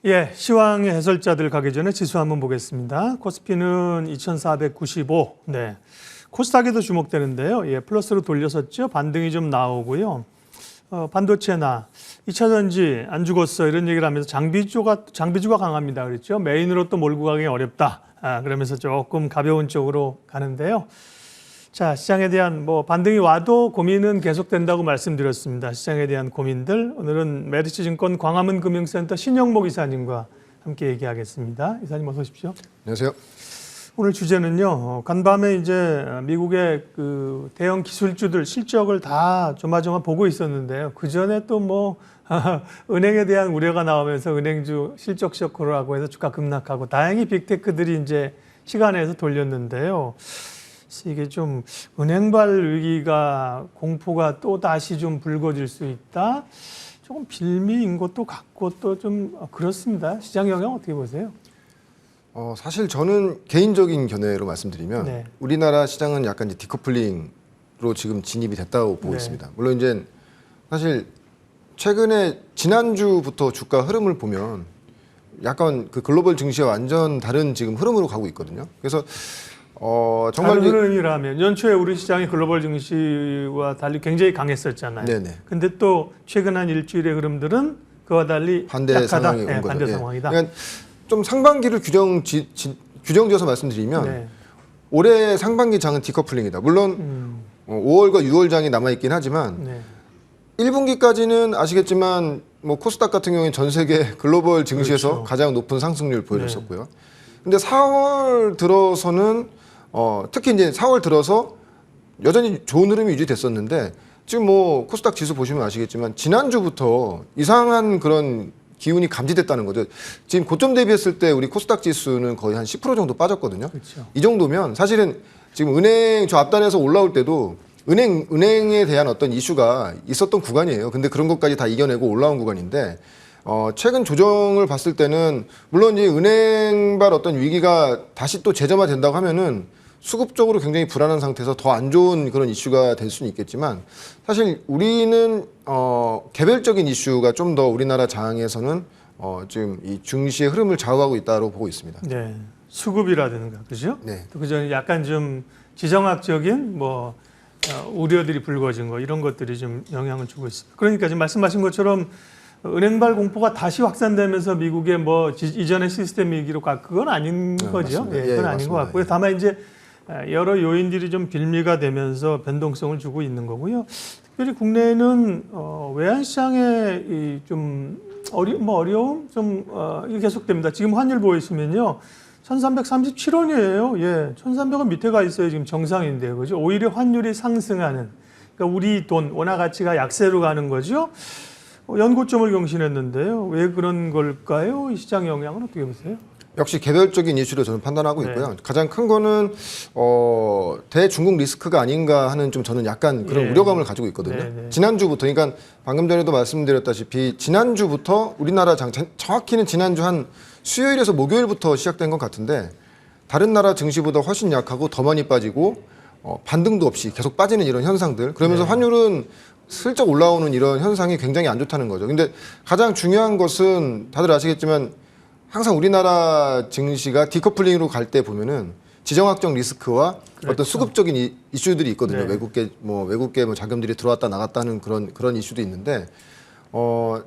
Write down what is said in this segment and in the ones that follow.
예, 시황의 해설자들 가기 전에 지수 한번 보겠습니다. 코스피는 2495. 네. 코스닥에도 주목되는데요. 예, 플러스로 돌려섰죠. 반등이 좀 나오고요. 반도체나 2차 전지 안 죽었어 이런 얘기를 하면서 장비주가 강합니다. 그랬죠. 메인으로 또 몰고 가기 어렵다. 그러면서 조금 가벼운 쪽으로 가는데요. 자, 시장에 대한 반등이 와도 고민은 계속된다고 말씀드렸습니다. 시장에 대한 고민들. 오늘은 메리츠증권 광화문 금융센터 신영목 이사님과 함께 얘기하겠습니다. 이사님 어서 오십시오. 안녕하세요. 오늘 주제는요. 간밤에 이제 미국의 그 대형 기술주들 실적을 다 조마조마 보고 있었는데요. 그 전에 또 은행에 대한 우려가 나오면서 은행주 실적 쇼크라고 해서 주가 급락하고 다행히 빅테크들이 이제 시간에서 돌렸는데요. 이게 좀 은행발 위기가 공포가 또 다시 좀 불거질 수 있다. 조금 빌미인 것도 같고 또 좀 그렇습니다. 시장 영향 어떻게 보세요? 사실 저는 개인적인 견해로 말씀드리면 네. 우리나라 시장은 약간 이제 디커플링으로 지금 진입이 됐다고 보고 네. 있습니다. 물론 이제 사실 최근에 지난주부터 주가 흐름을 보면 약간 그 글로벌 증시와 완전 다른 지금 흐름으로 가고 있거든요. 그래서 정말 다른 흐름이라면 연초에 우리 시장이 글로벌 증시와 달리 굉장히 강했었잖아요. 네네. 근데 또 최근 한 일주일의 흐름들은 그와 달리 반대 약하다. 상황이 온 네, 거죠. 반대 예. 상황이다. 그러니까 좀 상반기를 규정지어서 말씀드리면 네. 올해 상반기 장은 디커플링이다. 물론 5월과 6월 장이 남아있긴 하지만 네. 1분기까지는 아시겠지만 코스닥 같은 경우에는 전 세계 글로벌 증시에서 그렇죠. 가장 높은 상승률을 보여줬었고요. 근데 4월 들어서는 특히 이제 4월 들어서 여전히 좋은 흐름이 유지됐었는데 지금 코스닥 지수 보시면 아시겠지만 지난주부터 이상한 그런 기운이 감지됐다는 거죠. 지금 고점 대비했을 때 우리 코스닥 지수는 거의 한 10% 정도 빠졌거든요. 그렇죠. 이 정도면 사실은 지금 은행 저 앞단에서 올라올 때도 은행에 대한 어떤 이슈가 있었던 구간이에요. 근데 그런 것까지 다 이겨내고 올라온 구간인데 최근 조정을 봤을 때는 물론 이 은행발 어떤 위기가 다시 또 재점화된다고 하면은 수급적으로 굉장히 불안한 상태에서 더 안 좋은 그런 이슈가 될 수는 있겠지만 사실 우리는 개별적인 이슈가 좀 더 우리나라 장에서는 지금 이 증시의 흐름을 좌우하고 있다고 보고 있습니다. 네. 수급이라든가 그죠? 네. 또 그전에 약간 좀 지정학적인 우려들이 불거진 거 이런 것들이 좀 영향을 주고 있습니다. 그러니까 지금 말씀하신 것처럼 은행발 공포가 다시 확산되면서 미국의 이전의 시스템 위기로 그건 아닌 거죠. 맞습니다. 예, 그건 아닌 맞습니다. 것 같고요. 다만 이제 여러 요인들이 좀 빌미가 되면서 변동성을 주고 있는 거고요. 특별히 국내에는 외환 시장에 좀 어려움 이게 계속됩니다. 지금 환율 보이시면요. 1337원이에요. 예. 1300원 밑에 가 있어요. 지금 정상인데요. 그죠? 오히려 환율이 상승하는. 그러니까 우리 돈, 원화 가치가 약세로 가는 거죠. 연고점을 경신했는데요. 왜 그런 걸까요? 이 시장 영향은 어떻게 보세요? 역시 개별적인 이슈로 저는 판단하고 있고요. 네. 가장 큰 거는 대중국 리스크가 아닌가 하는 좀 저는 약간 그런 우려감을 가지고 있거든요. 네. 지난주부터 그러니까 방금 전에도 말씀드렸다시피 지난주부터 우리나라 장 정확히는 지난주 한 수요일에서 목요일부터 시작된 것 같은데 다른 나라 증시보다 훨씬 약하고 더 많이 빠지고 반등도 없이 계속 빠지는 이런 현상들. 그러면서 환율은 슬쩍 올라오는 이런 현상이 굉장히 안 좋다는 거죠. 근데 가장 중요한 것은 다들 아시겠지만 항상 우리나라 증시가 디커플링으로 갈 때 보면은 지정학적 리스크와 그렇죠. 어떤 수급적인 이슈들이 있거든요. 네. 외국계 자금들이 들어왔다 나갔다 하는 그런 이슈도 있는데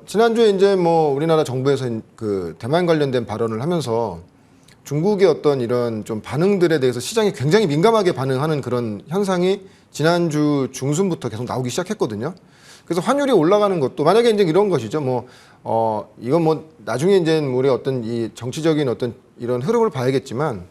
지난주에 이제 우리나라 정부에서 그 대만 관련된 발언을 하면서 중국의 어떤 이런 좀 반응들에 대해서 시장이 굉장히 민감하게 반응하는 그런 현상이 지난주 중순부터 계속 나오기 시작했거든요. 그래서 환율이 올라가는 것도 만약에 이제 이런 것이죠. 이건 나중에 이제 우리 어떤 이 정치적인 어떤 이런 흐름을 봐야겠지만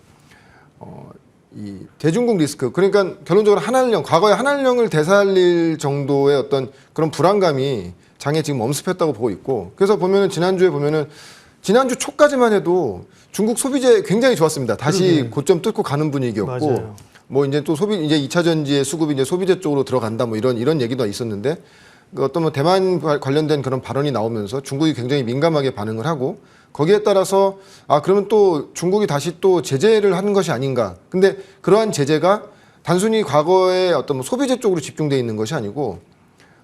이 대중국 리스크 그러니까 결론적으로 과거에 한한령을 되살릴 정도의 어떤 그런 불안감이 장에 지금 엄습했다고 보고 있고 그래서 보면은 지난주 초까지만 해도 중국 소비재 굉장히 좋았습니다. 다시 고점 뚫고 가는 분위기였고 맞아요. 이제 또 이제 2차 전지의 수급이 이제 소비재 쪽으로 들어간다 이런 얘기도 있었는데 어떤 대만 관련된 그런 발언이 나오면서 중국이 굉장히 민감하게 반응을 하고 거기에 따라서 그러면 또 중국이 다시 또 제재를 하는 것이 아닌가. 근데 그러한 제재가 단순히 과거에 어떤 소비재 쪽으로 집중되어 있는 것이 아니고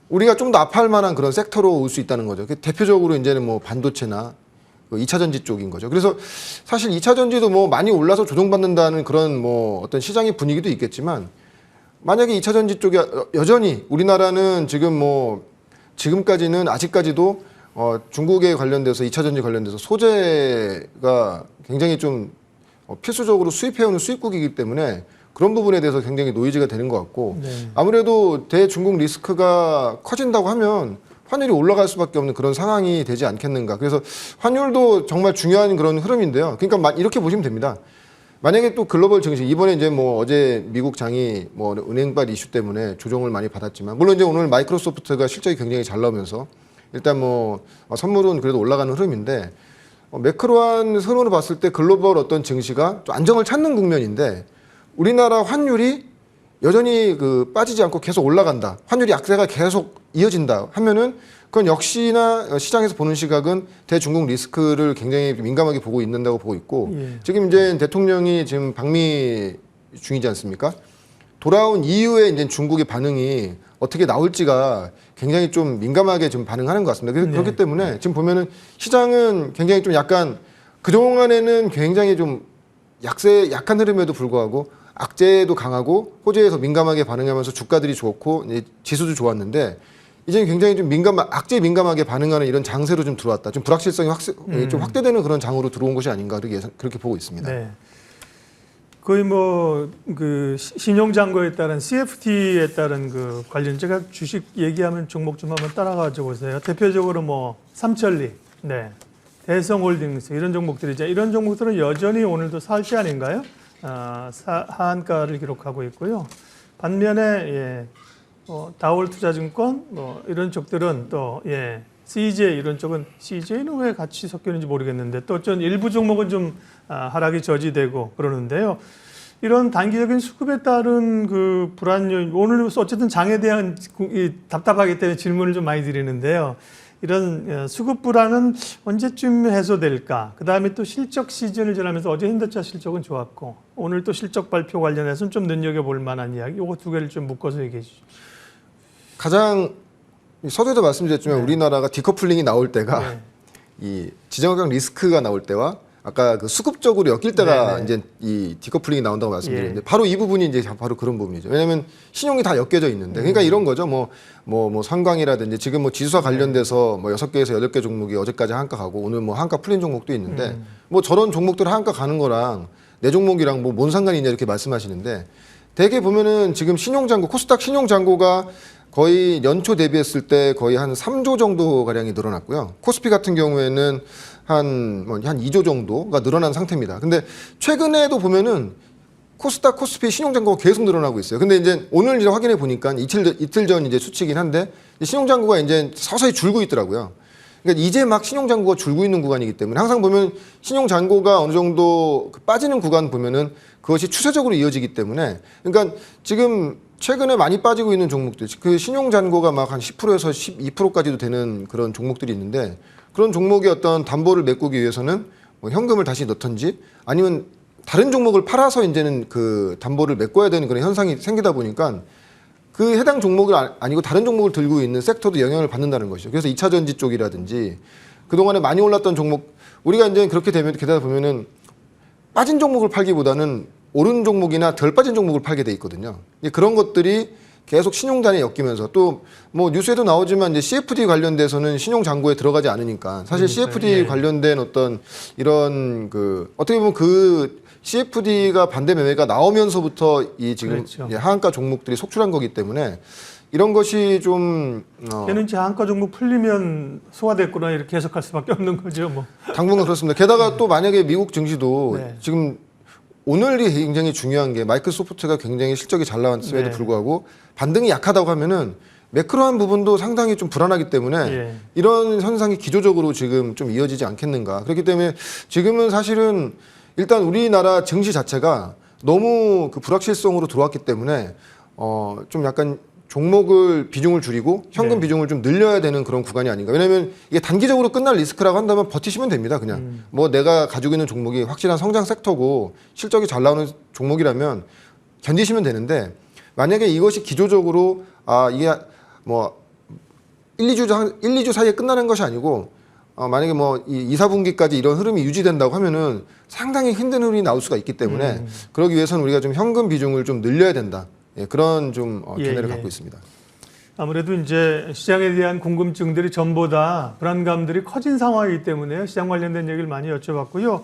우리가 좀 더 아파할 만한 그런 섹터로 올 수 있다는 거죠. 대표적으로 이제는 반도체나 그 2차 전지 쪽인 거죠. 그래서 사실 2차 전지도 뭐 많이 올라서 조정받는다는 그런 뭐 어떤 시장의 분위기도 있겠지만 만약에 2차 전지 쪽이 여전히 우리나라는 지금 뭐 지금까지는 아직까지도 중국에 관련돼서 2차 전지 관련돼서 소재가 굉장히 좀 필수적으로 수입해오는 수입국이기 때문에 그런 부분에 대해서 굉장히 노이즈가 되는 것 같고 네. 아무래도 대중국 리스크가 커진다고 하면 환율이 올라갈 수밖에 없는 그런 상황이 되지 않겠는가. 그래서 환율도 정말 중요한 그런 흐름인데요. 그러니까 이렇게 보시면 됩니다. 만약에 또 글로벌 증시 이번에 이제 뭐 어제 미국 장이 뭐 은행발 이슈 때문에 조정을 많이 받았지만 물론 이제 오늘 마이크로소프트가 실적이 굉장히 잘 나오면서 일단 뭐 선물은 그래도 올라가는 흐름인데 매크로한 흐름으로 봤을 때 글로벌 어떤 증시가 좀 안정을 찾는 국면인데 우리나라 환율이 여전히 그 빠지지 않고 계속 올라간다. 환율이 약세가 계속 이어진다 하면은 그건 역시나 시장에서 보는 시각은 대중국 리스크를 굉장히 민감하게 보고 있는다고 보고 있고 예. 지금 이제 대통령이 지금 방미 중이지 않습니까? 돌아온 이후에 이제 중국의 반응이 어떻게 나올지가 굉장히 좀 민감하게 지금 반응하는 것 같습니다. 그래서 네. 그렇기 때문에 지금 보면은 시장은 굉장히 좀 약간 그동안에는 굉장히 좀 약한 흐름에도 불구하고 악재도 강하고 호재에서 민감하게 반응하면서 주가들이 좋고 지수도 좋았는데 이제는 굉장히 좀 악재에 민감하게 반응하는 이런 장세로 좀 들어왔다. 좀 불확실성이 좀 확대되는 그런 장으로 들어온 것이 아닌가 그렇게 보고 있습니다. 네. 거의 뭐 그 신용잔고에 따른 CFT에 따른 그 관련 제가 주식 얘기하면 종목 좀 한번 따라가 보세요. 대표적으로 뭐 삼천리, 네, 대성홀딩스 이런 종목들이죠. 이런 종목들은 여전히 오늘도 살지 아닌가요? 하한가를 기록하고 있고요. 반면에 예, 다올투자증권 뭐 이런 쪽들은 또 예, CJ 이런 쪽은 CJ는 왜 같이 섞이는지 모르겠는데 또 좀 일부 종목은 좀 하락이 저지되고 그러는데요. 이런 단기적인 수급에 따른 그 불안 요인 오늘 어쨌든 장에 대한 답답하기 때문에 질문을 좀 많이 드리는데요. 이런 수급 불안은 언제쯤 해소될까? 그 다음에 또 실적 시즌을 지나면서 어제 현대차 실적은 좋았고 오늘 또 실적 발표 관련해서는 좀 눈여겨볼 만한 이야기 이거 두 개를 좀 묶어서 얘기해 주시죠. 가장 서두에도 말씀드렸지만 네. 우리나라가 디커플링이 나올 때가 네. 이 지정학적 리스크가 나올 때와 아까 그 수급적으로 엮일 때가 네네. 이제 이 디커플링이 나온다고 말씀드렸는데 예. 바로 이 부분이 이제 바로 그런 부분이죠. 왜냐하면 신용이 다 엮여져 있는데 그러니까 이런 거죠. 뭐 상광이라든지 지금 뭐 지수와 관련돼서 뭐 6개에서 8개 종목이 어제까지 한가 가고 오늘 뭐 한가 풀린 종목도 있는데 뭐 저런 종목들 한가 가는 거랑 내 종목이랑 뭐 뭔 상관이 있냐 이렇게 말씀하시는데 대개 보면은 지금 신용잔고 코스닥 신용잔고가 거의 연초 대비했을 때 거의 한 3조 정도 가량이 늘어났고요. 코스피 같은 경우에는 한 2조 정도가 늘어난 상태입니다. 근데 최근에도 보면은 코스닥, 코스피 신용잔고가 계속 늘어나고 있어요. 근데 이제 오늘 이제 확인해 보니까 이틀 전 이제 수치긴 한데 신용잔고가 이제 서서히 줄고 있더라고요. 그러니까 이제 막 신용잔고가 줄고 있는 구간이기 때문에 항상 보면 신용잔고가 어느 정도 빠지는 구간 보면은 그것이 추세적으로 이어지기 때문에 그러니까 지금 최근에 많이 빠지고 있는 종목들 그 신용잔고가 막 한 10%에서 12%까지도 되는 그런 종목들이 있는데 그런 종목의 어떤 담보를 메꾸기 위해서는 뭐 현금을 다시 넣던지 아니면 다른 종목을 팔아서 이제는 그 담보를 메꿔야 되는 그런 현상이 생기다 보니까 그 해당 종목을 아니고 다른 종목을 들고 있는 섹터도 영향을 받는다는 것이죠. 그래서 2차 전지 쪽이라든지 그동안에 많이 올랐던 종목 우리가 이제 그렇게 되다 보면은 빠진 종목을 팔기보다는 오른 종목이나 덜 빠진 종목을 팔게 돼 있거든요. 그런 것들이 계속 신용단에 엮이면서 또 뭐 뉴스에도 나오지만 이제 CFD 관련돼서는 신용 잔고에 들어가지 않으니까 사실 CFD 예. 관련된 어떤 이런 그 어떻게 보면 그 CFD가 반대 매매가 나오면서부터 이 지금 그렇죠. 하한가 종목들이 속출한 거기 때문에 이런 것이 좀 걔는 이제 한가 종목 풀리면 소화됐구나 이렇게 해석할 수밖에 없는 거죠. 뭐. 당분간 그렇습니다. 게다가 또 만약에 미국 증시도 네. 지금 오늘이 굉장히 중요한 게 마이크로소프트가 굉장히 실적이 잘 나왔음에도 네. 불구하고 반등이 약하다고 하면은 매크로한 부분도 상당히 좀 불안하기 때문에 예. 이런 현상이 기조적으로 지금 좀 이어지지 않겠는가. 그렇기 때문에 지금은 사실은 일단 우리나라 증시 자체가 너무 그 불확실성으로 들어왔기 때문에 좀 약간 종목을 비중을 줄이고 현금 네. 비중을 좀 늘려야 되는 그런 구간이 아닌가. 왜냐하면 이게 단기적으로 끝날 리스크라고 한다면 버티시면 됩니다. 그냥 뭐 내가 가지고 있는 종목이 확실한 성장 섹터고 실적이 잘 나오는 종목이라면 견디시면 되는데 만약에 이것이 기조적으로 이게 뭐 1, 2주 사이에 끝나는 것이 아니고 만약에 뭐 이 2, 4분기까지 이런 흐름이 유지된다고 하면은 상당히 힘든 흐름이 나올 수가 있기 때문에 그러기 위해서는 우리가 좀 현금 비중을 좀 늘려야 된다. 예, 그런 좀 견해를 갖고 있습니다. 아무래도 이제 시장에 대한 궁금증들이 전보다 불안감들이 커진 상황이기 때문에 시장 관련된 얘기를 많이 여쭤봤고요.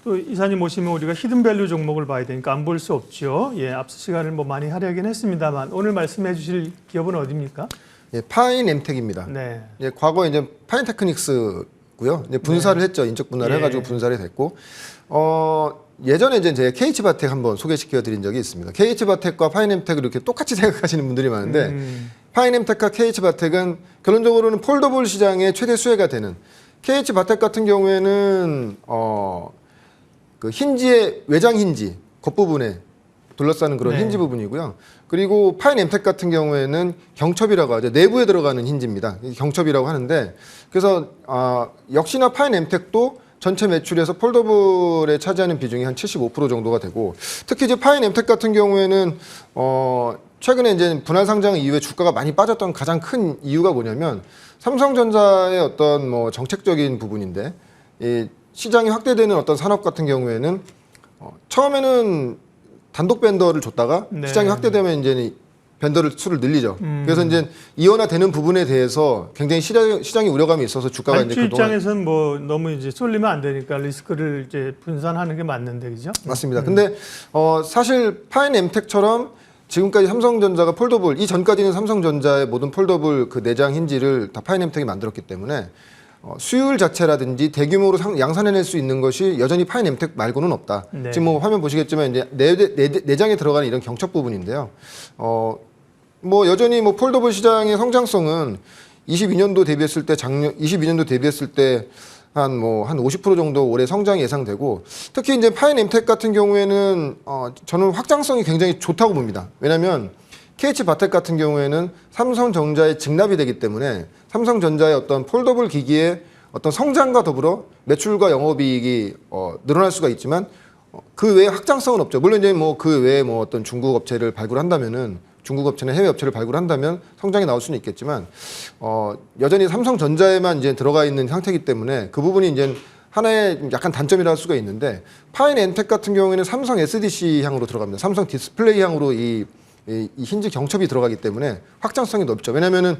또 이사님 오시면 우리가 히든밸류 종목을 봐야 되니까 안 볼 수 없죠. 예, 앞서 시간을 뭐 많이 할애하긴 했습니다만 오늘 말씀해 주실 기업은 어디입니까? 예, 파인엠텍입니다. 네. 예, 과거 이제 파인테크닉스고요. 이제 분사를 했죠. 인적 분할을 예. 해가지고 분사를 됐고, 예전에 이제 제가 KH바텍 한번 소개시켜 드린 적이 있습니다. KH바텍과 파인엠텍을 이렇게 똑같이 생각하시는 분들이 많은데, 파인엠텍과 KH바텍은 결론적으로는 폴더블 시장의 최대 수혜가 되는, KH바텍 같은 경우에는 그 힌지의 외장 힌지 겉부분에 둘러싸는 그런 네. 힌지 부분이고요. 그리고 파인엠텍 같은 경우에는 경첩이라고 하죠. 내부에 들어가는 힌지입니다. 이게 경첩이라고 하는데, 그래서 역시나 파인엠텍도 전체 매출에서 폴더블에 차지하는 비중이 한 75% 정도가 되고, 특히 이제 파인엠텍 같은 경우에는 최근에 이제 분할 상장 이후에 주가가 많이 빠졌던 가장 큰 이유가 뭐냐면 삼성전자의 어떤 뭐 정책적인 부분인데, 이 시장이 확대되는 어떤 산업 같은 경우에는 처음에는 단독 벤더를 줬다가 네. 시장이 확대되면 이제 벤더를 수를 늘리죠. 그래서 이제 이원화되는 부분에 대해서 굉장히 시장이 우려감이 있어서 주가가 이제 발주 그동안 입장에서는 뭐 너무 이제 쏠리면 안 되니까 리스크를 이제 분산하는 게 맞는데 그죠? 맞습니다. 근데 사실 파인엠텍처럼 지금까지 삼성전자가 폴더블, 이전까지는 삼성전자의 모든 폴더블 그 내장 힌지를 다 파인엠텍이 만들었기 때문에 수율 자체라든지 대규모로 양산해낼 수 있는 것이 여전히 파인엠텍 말고는 없다. 네. 지금 뭐 화면 보시겠지만 이제 내장에 들어가는 이런 경첩 부분인데요. 뭐 여전히 뭐 폴더블 시장의 성장성은 22년도 대비했을 때 한 50% 정도 올해 성장이 예상되고, 특히 이제 파인엠텍 같은 경우에는 저는 확장성이 굉장히 좋다고 봅니다. 왜냐하면 KH바텍 같은 경우에는 삼성전자에 직납이 되기 때문에 삼성전자의 어떤 폴더블 기기의 어떤 성장과 더불어 매출과 영업이익이 늘어날 수가 있지만 그 외에 확장성은 없죠. 물론 이제 뭐 그 외에 뭐 어떤 중국 업체를 발굴한다면은 중국 업체나 해외 업체를 발굴한다면 성장이 나올 수는 있겠지만 여전히 삼성전자에만 이제 들어가 있는 상태이기 때문에 그 부분이 이제 하나의 약간 단점이라 할 수가 있는데, 파인엠텍 같은 경우에는 삼성 SDC 향으로 들어갑니다. 삼성 디스플레이 향으로 이 힌지 경첩이 들어가기 때문에 확장성이 넓죠. 왜냐하면은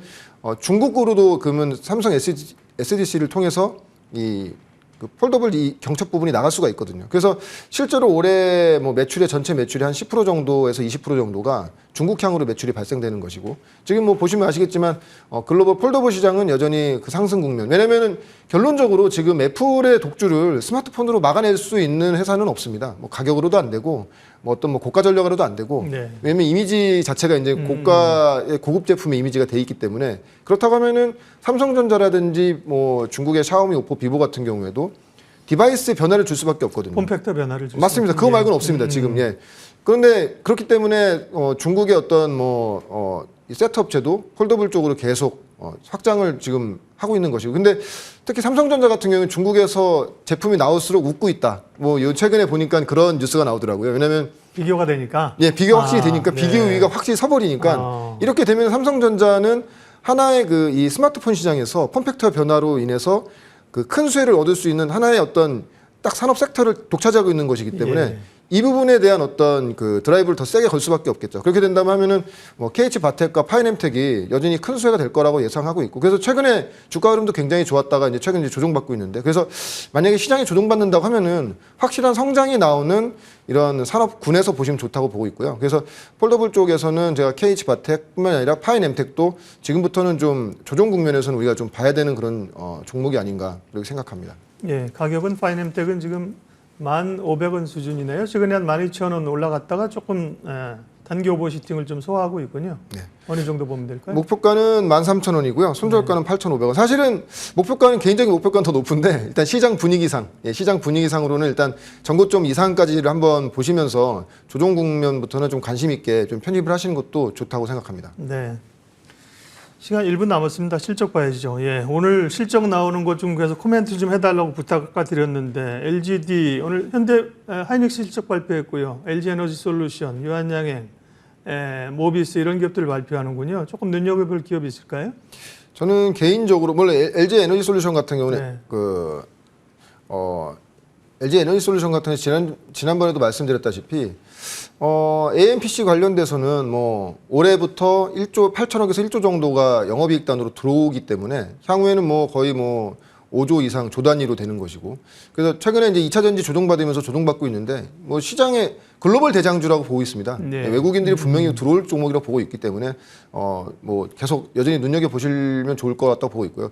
중국으로도 그러면 삼성 SDC를 통해서 그 폴더블 이 경첩 부분이 나갈 수가 있거든요. 그래서 실제로 올해 뭐 전체 매출의 한 10% 정도에서 20% 정도가 중국향으로 매출이 발생되는 것이고, 지금 뭐 보시면 아시겠지만 글로벌 폴더블 시장은 여전히 그 상승 국면. 왜냐면은 결론적으로 지금 애플의 독주를 스마트폰으로 막아낼 수 있는 회사는 없습니다. 뭐 가격으로도 안 되고 뭐 어떤 뭐 고가 전략으로도 안 되고, 네. 왜냐면 이미지 자체가 이제 고급 제품의 이미지가 돼 있기 때문에, 그렇다고 하면은 삼성전자라든지 뭐 중국의 샤오미, 오포, 비보 같은 경우에도 디바이스의 변화를 줄 수밖에 없거든요. 폼팩터 변화를 줄 맞습니다. 그거 말고는 없습니다. 지금 예. 그런데 그렇기 때문에 중국의 어떤 이 세트 업체도 폴더블 쪽으로 계속 확장을 지금 하고 있는 것이고, 근데 특히 삼성전자 같은 경우는 중국에서 제품이 나올수록 웃고 있다. 뭐 요 최근에 보니까 그런 뉴스가 나오더라고요. 왜냐하면 비교가 되니까. 예, 비교가 확실히 되니까 네. 비교 우위가 확실히 서버리니까 이렇게 되면 삼성전자는 하나의 그 이 스마트폰 시장에서 폼팩터 변화로 인해서 그 큰 수혜를 얻을 수 있는 하나의 어떤 딱 산업 섹터를 독차지하고 있는 것이기 때문에 예. 이 부분에 대한 어떤 그 드라이브를 더 세게 걸 수밖에 없겠죠. 그렇게 된다면 하면은 뭐 KH바텍과 파인엠텍이 여전히 큰 수혜가 될 거라고 예상하고 있고, 그래서 최근에 주가 흐름도 굉장히 좋았다가 이제 최근 이제 조정받고 있는데, 그래서 만약에 시장이 조정받는다고 하면은 확실한 성장이 나오는 이런 산업군에서 보시면 좋다고 보고 있고요. 그래서 폴더블 쪽에서는 제가 KH바텍뿐만 아니라 파인엠텍도 지금부터는 좀 조정 국면에서는 우리가 좀 봐야 되는 그런 종목이 아닌가 그렇게 생각합니다. 예, 가격은 파인엠텍은 지금 1,500원 수준이네요. 최근에 한 12,000원 올라갔다가 조금 단기 오버시팅을 좀 소화하고 있군요. 네. 어느 정도 보면 될까요? 목표가는 13,000원이고요. 손절가는 8,500원. 사실은 목표가는 개인적인 목표가는 더 높은데, 일단 시장 분위기상, 시장 분위기상으로는 일단 전고점 이상까지를 한번 보시면서 조정 국면부터는 좀 관심 있게 좀 편입을 하시는 것도 좋다고 생각합니다. 네. 시간 1분 남았습니다. 실적 봐야죠. 예, 오늘 실적 나오는 것 좀 그래서 코멘트 좀 해달라고 부탁드렸는데, LGD 오늘 현대 하이닉스 실적 발표했고요. LG에너지솔루션, 유한양행, 모비스 이런 기업들을 발표하는군요. 조금 눈여겨볼 기업이 있을까요? 저는 개인적으로 물론 LG 에너지 솔루션 같은 경우는 네. LG 에너지 솔루션 같은 경우 지난번에도 말씀드렸다시피 AMPC 관련돼서는 뭐 올해부터 1조 8천억에서 1조 정도가 영업이익단으로 들어오기 때문에 향후에는 뭐 거의 뭐 5조 이상 조 단위로 되는 것이고, 그래서 최근에 이제 2차 전지 조정받으면서 조정받고 있는데 뭐 시장의 글로벌 대장주라고 보고 있습니다. 네. 외국인들이 분명히 들어올 종목이라고 보고 있기 때문에 뭐 계속 여전히 눈여겨 보시면 좋을 것 같다고 보고 있고요.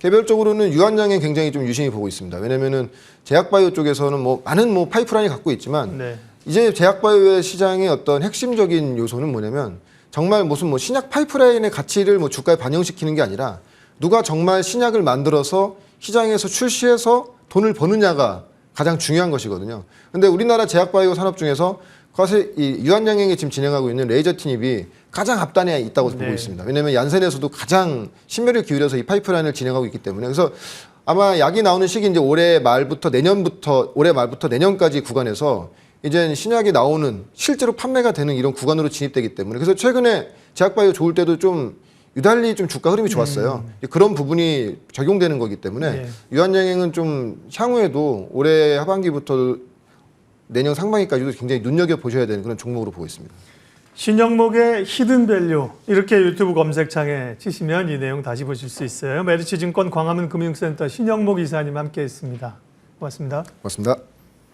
개별적으로는 유한장애 굉장히 좀 유심히 보고 있습니다. 왜냐면은 제약바이오 쪽에서는 뭐 많은 뭐 파이프라인이 갖고 있지만 네. 이제 제약바이오의 시장의 어떤 핵심적인 요소는 뭐냐면 정말 무슨 뭐 신약 파이프라인의 가치를 뭐 주가에 반영시키는 게 아니라 누가 정말 신약을 만들어서 시장에서 출시해서 돈을 버느냐가 가장 중요한 것이거든요. 근데 우리나라 제약바이오 산업 중에서 사실 이 유한양행이 지금 진행하고 있는 레이저 티닙이 가장 앞단에 있다고 네. 보고 있습니다. 왜냐하면 얀센에서도 가장 심혈을 기울여서 이 파이프라인을 진행하고 있기 때문에, 그래서 아마 약이 나오는 시기 이제 올해 말부터 내년까지 구간에서 이제 신약이 나오는 실제로 판매가 되는 이런 구간으로 진입되기 때문에, 그래서 최근에 제약바이오 좋을 때도 좀 유달리 좀 주가 흐름이 좋았어요. 그런 부분이 적용되는 거기 때문에 네. 유한양행은 좀 향후에도 올해 하반기부터 내년 상반기까지도 굉장히 눈여겨 보셔야 되는 그런 종목으로 보고 있습니다. 신영목의 히든밸류 이렇게 유튜브 검색창에 치시면 이 내용 다시 보실 수 있어요. 메리츠증권 광화문 금융센터 신영목 이사님 함께했습니다. 고맙습니다. 고맙습니다.